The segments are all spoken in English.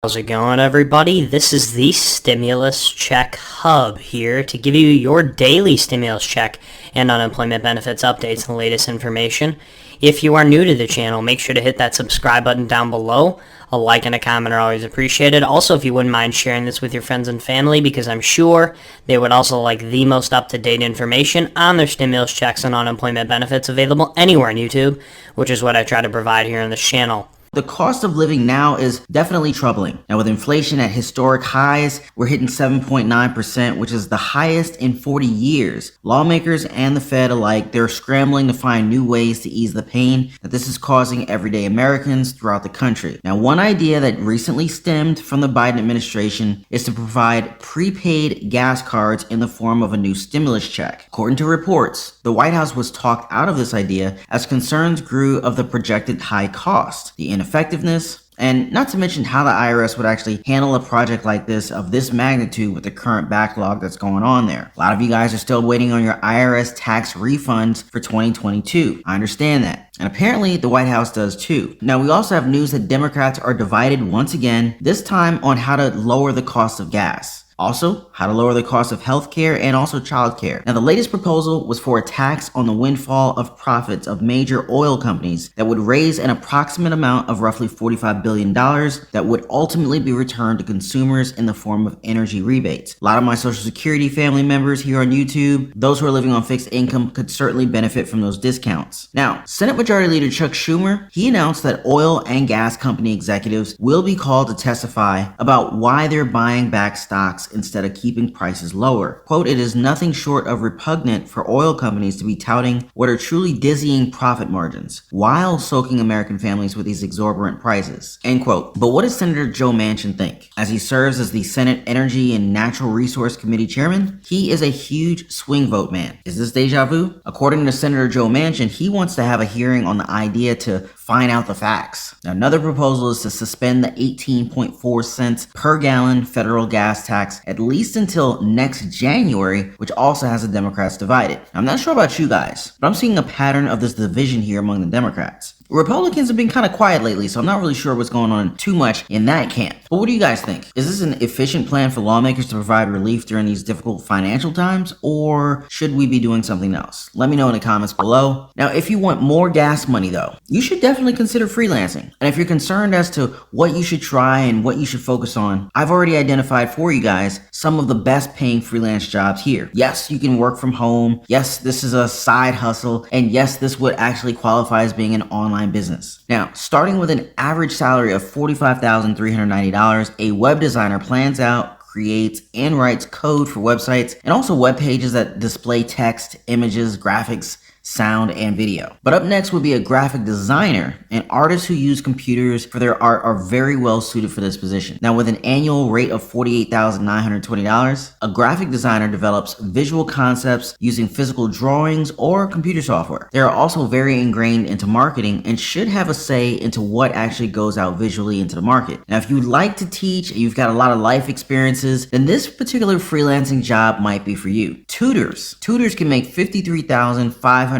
How's it going, everybody? This is the Stimulus Check Hub here to give you your daily stimulus check and unemployment benefits updates and the latest information. If you are new to the channel, make sure to hit that subscribe button down below. A like and a comment are always appreciated. Also, if you wouldn't mind sharing this with your friends and family, because I'm sure they would also like the most up-to-date information on their stimulus checks and unemployment benefits available anywhere on YouTube, which is what I try to provide here on this channel. The cost of living now is definitely troubling. Now, with inflation at historic highs, we're hitting 7.9%, which is the highest in 40 years. Lawmakers and the Fed alike, they're scrambling to find new ways to ease the pain that this is causing everyday Americans throughout the country. Now, one idea that recently stemmed from the Biden administration is to provide prepaid gas cards in the form of a new stimulus check. According to reports, the White House was talked out of this idea as concerns grew of the projected high cost, the ineffectiveness, and not to mention how the IRS would actually handle a project like this of this magnitude with the current backlog that's going on there. A lot of you guys are still waiting on your IRS tax refunds for 2022. I understand that. And apparently the White House does too. Now, we also have news that Democrats are divided once again, this time on how to lower the cost of gas. Also, how to lower the cost of healthcare and also childcare. Now, the latest proposal was for a tax on the windfall of profits of major oil companies that would raise an approximate amount of roughly $45 billion that would ultimately be returned to consumers in the form of energy rebates. A lot of my Social Security family members here on YouTube, those who are living on fixed income, could certainly benefit from those discounts. Now, Senate Majority Leader Chuck Schumer, he announced that oil and gas company executives will be called to testify about why they're buying back stocks instead of keeping prices lower. Quote, "It is nothing short of repugnant for oil companies to be touting what are truly dizzying profit margins while soaking American families with these exorbitant prices." End quote. But what does Senator Joe Manchin think? As he serves as the Senate Energy and Natural Resource Committee chairman, he is a huge swing vote man. Is this deja vu? According to Senator Joe Manchin, he wants to have a hearing on the idea to find out the facts. Now, another proposal is to suspend the 18.4 cents per gallon federal gas tax at least until next January, which also has the Democrats divided. I'm not sure about you guys, but I'm seeing a pattern of this division here among the Democrats. Republicans have been kind of quiet lately, so I'm not really sure what's going on too much in that camp. But what do you guys think? Is this an efficient plan for lawmakers to provide relief during these difficult financial times, or should we be doing something else? Let me know in the comments below. Now, if you want more gas money though, you should definitely consider freelancing. And if you're concerned as to what you should try and what you should focus on, I've already identified for you guys some of the best paying freelance jobs here. Yes, you can work from home. Yes, this is a side hustle. And yes, this would actually qualify as being an online business. Now, starting with an average salary of $45,390, a web designer plans out, creates, and writes code for websites and also web pages that display text, images, graphics, sound, and video. But up next would be a graphic designer, and artists who use computers for their art are very well suited for this position. Now, with an annual rate of $48,920, a graphic designer develops visual concepts using physical drawings or computer software. They are also very ingrained into marketing and should have a say into what actually goes out visually into the market. Now, if you'd like to teach and you've got a lot of life experiences, then this particular freelancing job might be for you. Tutors can make $53,558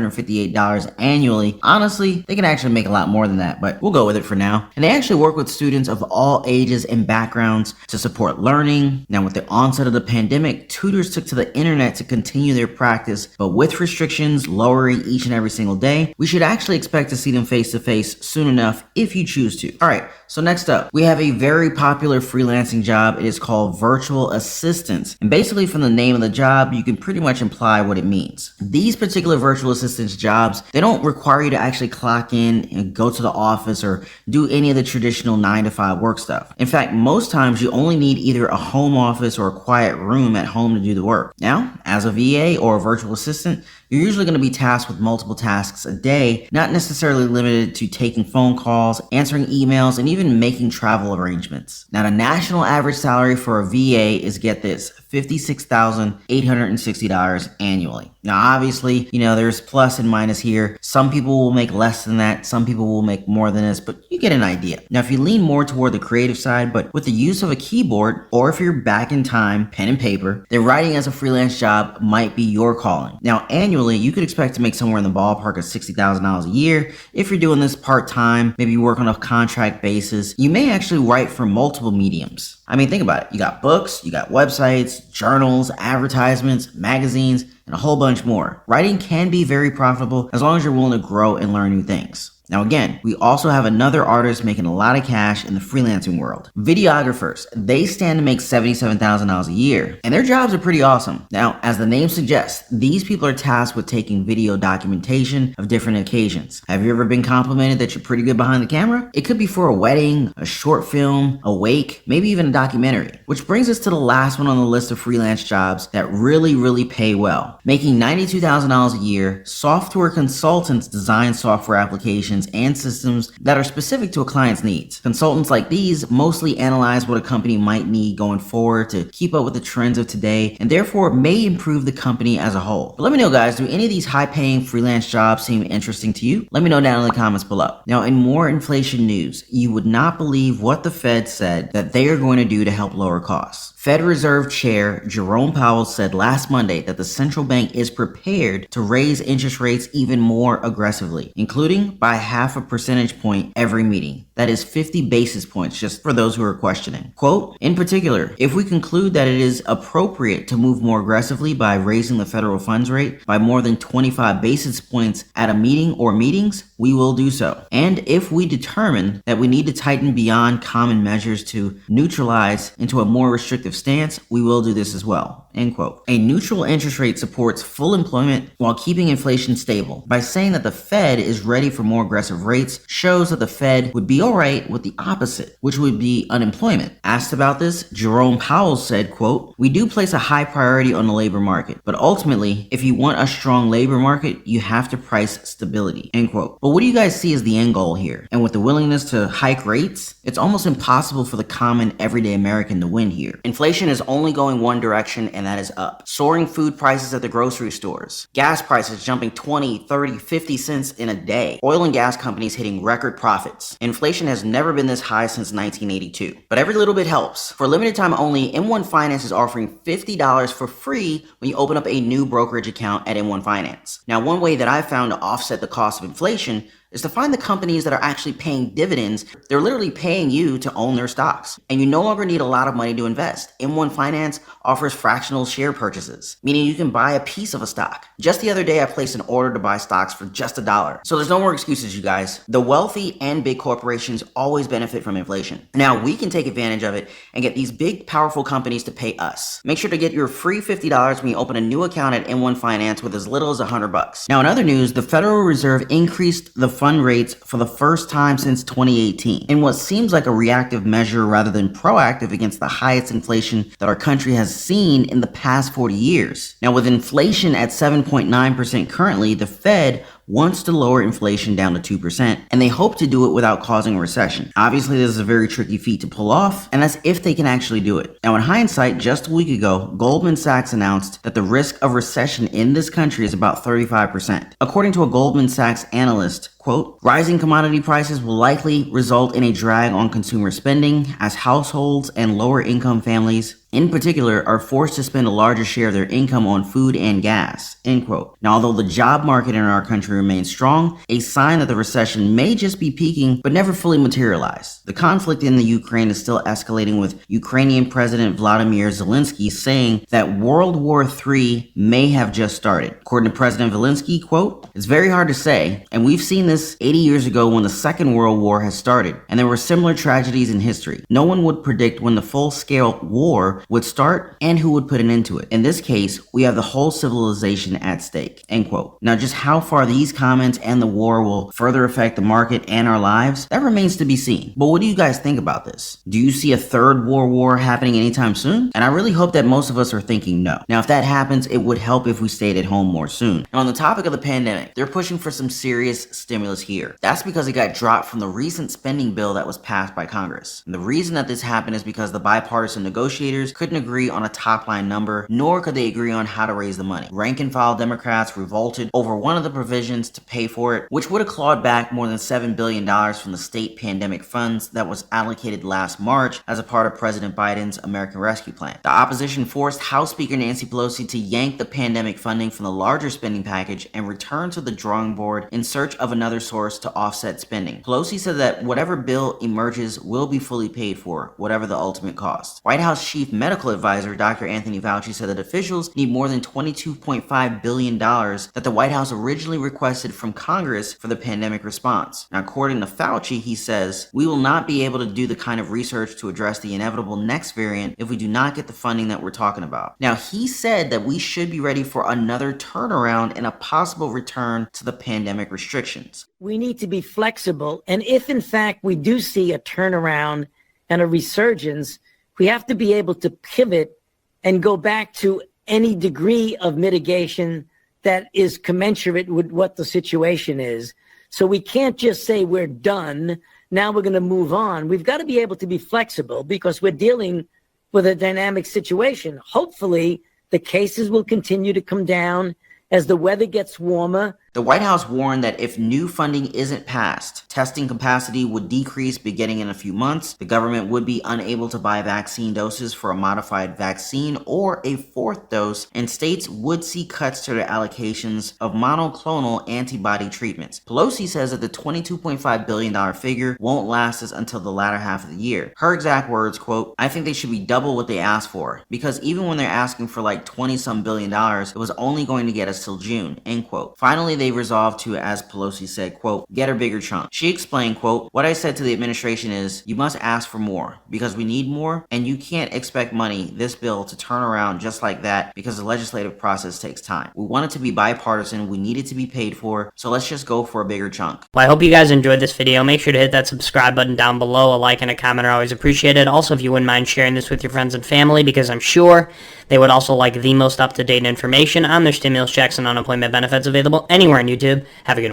annually. Honestly, they can actually make a lot more than that, but we'll go with it for now. And they actually work with students of all ages and backgrounds to support learning. Now, with the onset of the pandemic, tutors took to the internet to continue their practice, but with restrictions lowering each and every single day, we should actually expect to see them face to face soon enough if you choose to. All right, so next up, we have a very popular freelancing job. It is called virtual assistants. And basically from the name of the job, you can pretty much imply what it means. These particular virtual assistants jobs, they don't require you to actually clock in and go to the office or do any of the traditional 9 to 5 work stuff. In fact, most times you only need either a home office or a quiet room at home to do the work. Now, as a VA or a virtual assistant, you're usually going to be tasked with multiple tasks a day, not necessarily limited to taking phone calls, answering emails, and even making travel arrangements. Now, the national average salary for a VA is, get this, $56,860 annually. Now, obviously, there's plus and minus here. Some people will make less than that. Some people will make more than this, but you get an idea. Now, if you lean more toward the creative side, but with the use of a keyboard, or if you're back in time, pen and paper, then writing as a freelance job might be your calling. Now, annually, annually, you could expect to make somewhere in the ballpark of $60,000 a year. If you're doing this part-time, maybe you work on a contract basis, you may actually write for multiple mediums. I mean, think about it. You got books, you got websites, journals, advertisements, magazines, and a whole bunch more. Writing can be very profitable as long as you're willing to grow and learn new things. Now again, we also have another artist making a lot of cash in the freelancing world. Videographers, they stand to make $77,000 a year, and their jobs are pretty awesome. Now, as the name suggests, these people are tasked with taking video documentation of different occasions. Have you ever been complimented that you're pretty good behind the camera? It could be for a wedding, a short film, a wake, maybe even a documentary. Which brings us to the last one on the list of freelance jobs that really pay well. Making $92,000 a year, software consultants design software applications and systems that are specific to a client's needs. Consultants like these mostly analyze what a company might need going forward to keep up with the trends of today, and therefore may improve the company as a whole. But let me know, guys, do any of these high-paying freelance jobs seem interesting to you? Let me know down in the comments below. Now, in more inflation news, you would not believe what the Fed said that they are going to do to help lower costs. Fed Reserve Chair Jerome Powell said last Monday that the central bank is prepared to raise interest rates even more aggressively, including by half a percentage point every meeting. That is 50 basis points, just for those who are questioning. Quote, in particular, if we conclude that it is appropriate to move more aggressively by raising the federal funds rate by more than 25 basis points at a meeting or meetings, we will do so. And if we determine that we need to tighten beyond common measures to neutralize into a more restrictive stance, we will do this as well. End quote. A neutral interest rate supports full employment while keeping inflation stable. By saying that the Fed is ready for more aggressive rates shows that the Fed would be alright with the opposite, which would be unemployment. Asked about this, Jerome Powell said, quote, we do place a high priority on the labor market, but ultimately, if you want a strong labor market, you have to price stability. End quote. But what do you guys see as the end goal here? And with the willingness to hike rates, it's almost impossible for the common everyday American to win here. Inflation is only going one direction, and that is up. Soaring food prices at the grocery stores. Gas prices jumping 20, 30, 50 cents in a day. Oil and gas companies hitting record profits. Inflation has never been this high since 1982. But every little bit helps. For a limited time only, M1 Finance is offering $50 for free when you open up a new brokerage account at M1 Finance. Now, one way that I've found to offset the cost of inflation is to find the companies that are actually paying dividends. They're literally paying you to own their stocks. And you no longer need a lot of money to invest. M1 Finance offers fractional share purchases, meaning you can buy a piece of a stock. Just the other day, I placed an order to buy stocks for just $1. So there's no more excuses, you guys. The wealthy and big corporations always benefit from inflation. Now, we can take advantage of it and get these big, powerful companies to pay us. Make sure to get your free $50 when you open a new account at M1 Finance with as little as $100. Now, in other news, the Federal Reserve increased the fund rates for the first time since 2018 in what seems like a reactive measure rather than proactive against the highest inflation that our country has seen in the past 40 years. Now, with inflation at 7.9% currently, the Fed wants to lower inflation down to 2%, and they hope to do it without causing a recession. Obviously, this is a very tricky feat to pull off, and that's if they can actually do it. Now, in hindsight, just a week ago, Goldman Sachs announced that the risk of recession in this country is about 35%. According to a Goldman Sachs analyst, quote, rising commodity prices will likely result in a drag on consumer spending as households and lower income families in particular are forced to spend a larger share of their income on food and gas, end quote. Now, although the job market in our country remains strong, a sign that the recession may just be peaking but never fully materialized. The conflict in the Ukraine is still escalating, with Ukrainian President Vladimir Zelensky saying that World War III may have just started. According to President Zelensky, quote, it's very hard to say, and we've seen this 80 years ago when the Second World War has started, and there were similar tragedies in history. No one would predict when the full-scale war would start and who would put an end to it. In this case, we have the whole civilization at stake, end quote. Now, just how far these comments and the war will further affect the market and our lives, that remains to be seen. But what do you guys think about this? Do you see a third world war happening anytime soon? And I really hope that most of us are thinking no. Now, if that happens, it would help if we stayed at home more soon. Now, on the topic of the pandemic, they're pushing for some serious stimulus here. That's because it got dropped from the recent spending bill that was passed by Congress. And the reason that this happened is because the bipartisan negotiators leaders couldn't agree on a top-line number, nor could they agree on how to raise the money. Rank-and-file Democrats revolted over one of the provisions to pay for it, which would have clawed back more than $7 billion from the state pandemic funds that was allocated last March as a part of President Biden's American Rescue Plan. The opposition forced House Speaker Nancy Pelosi to yank the pandemic funding from the larger spending package and return to the drawing board in search of another source to offset spending. Pelosi said that whatever bill emerges will be fully paid for, whatever the ultimate cost. White House Chief Medical Advisor Dr. Anthony Fauci said that officials need more than $22.5 billion that the White House originally requested from Congress for the pandemic response. Now, according to Fauci, he says, "We will not be able to do the kind of research to address the inevitable next variant if we do not get the funding that we're talking about." Now, he said that we should be ready for another turnaround and a possible return to the pandemic restrictions. We need to be flexible, and if in fact we do see a turnaround and a resurgence, we have to be able to pivot and go back to any degree of mitigation that is commensurate with what the situation is. So we can't just say we're done, now we're going to move on. We've got to be able to be flexible because we're dealing with a dynamic situation. Hopefully, the cases will continue to come down as the weather gets warmer. The White House warned that if new funding isn't passed, testing capacity would decrease beginning in a few months, the government would be unable to buy vaccine doses for a modified vaccine or a fourth dose, and states would see cuts to their allocations of monoclonal antibody treatments. Pelosi says that the $22.5 billion figure won't last us until the latter half of the year. Her exact words, quote, "I think they should be double what they asked for, because even when they're asking for like 20-some billion dollars, it was only going to get us till June," end quote. Finally, they resolved to, as Pelosi said, quote, "get a bigger chunk." She explained, quote, "What I said to the administration is, you must ask for more, because we need more, and you can't expect this bill to turn around just like that, because the legislative process takes time. We want it to be bipartisan, we need it to be paid for, so let's just go for a bigger chunk." Well, I hope you guys enjoyed this video. Make sure to hit that subscribe button down below. A like and a comment are always appreciated. Also, if you wouldn't mind sharing this with your friends and family, because I'm sure they would also like the most up-to-date information on their stimulus checks and unemployment benefits available anywhere on YouTube. Have a good one.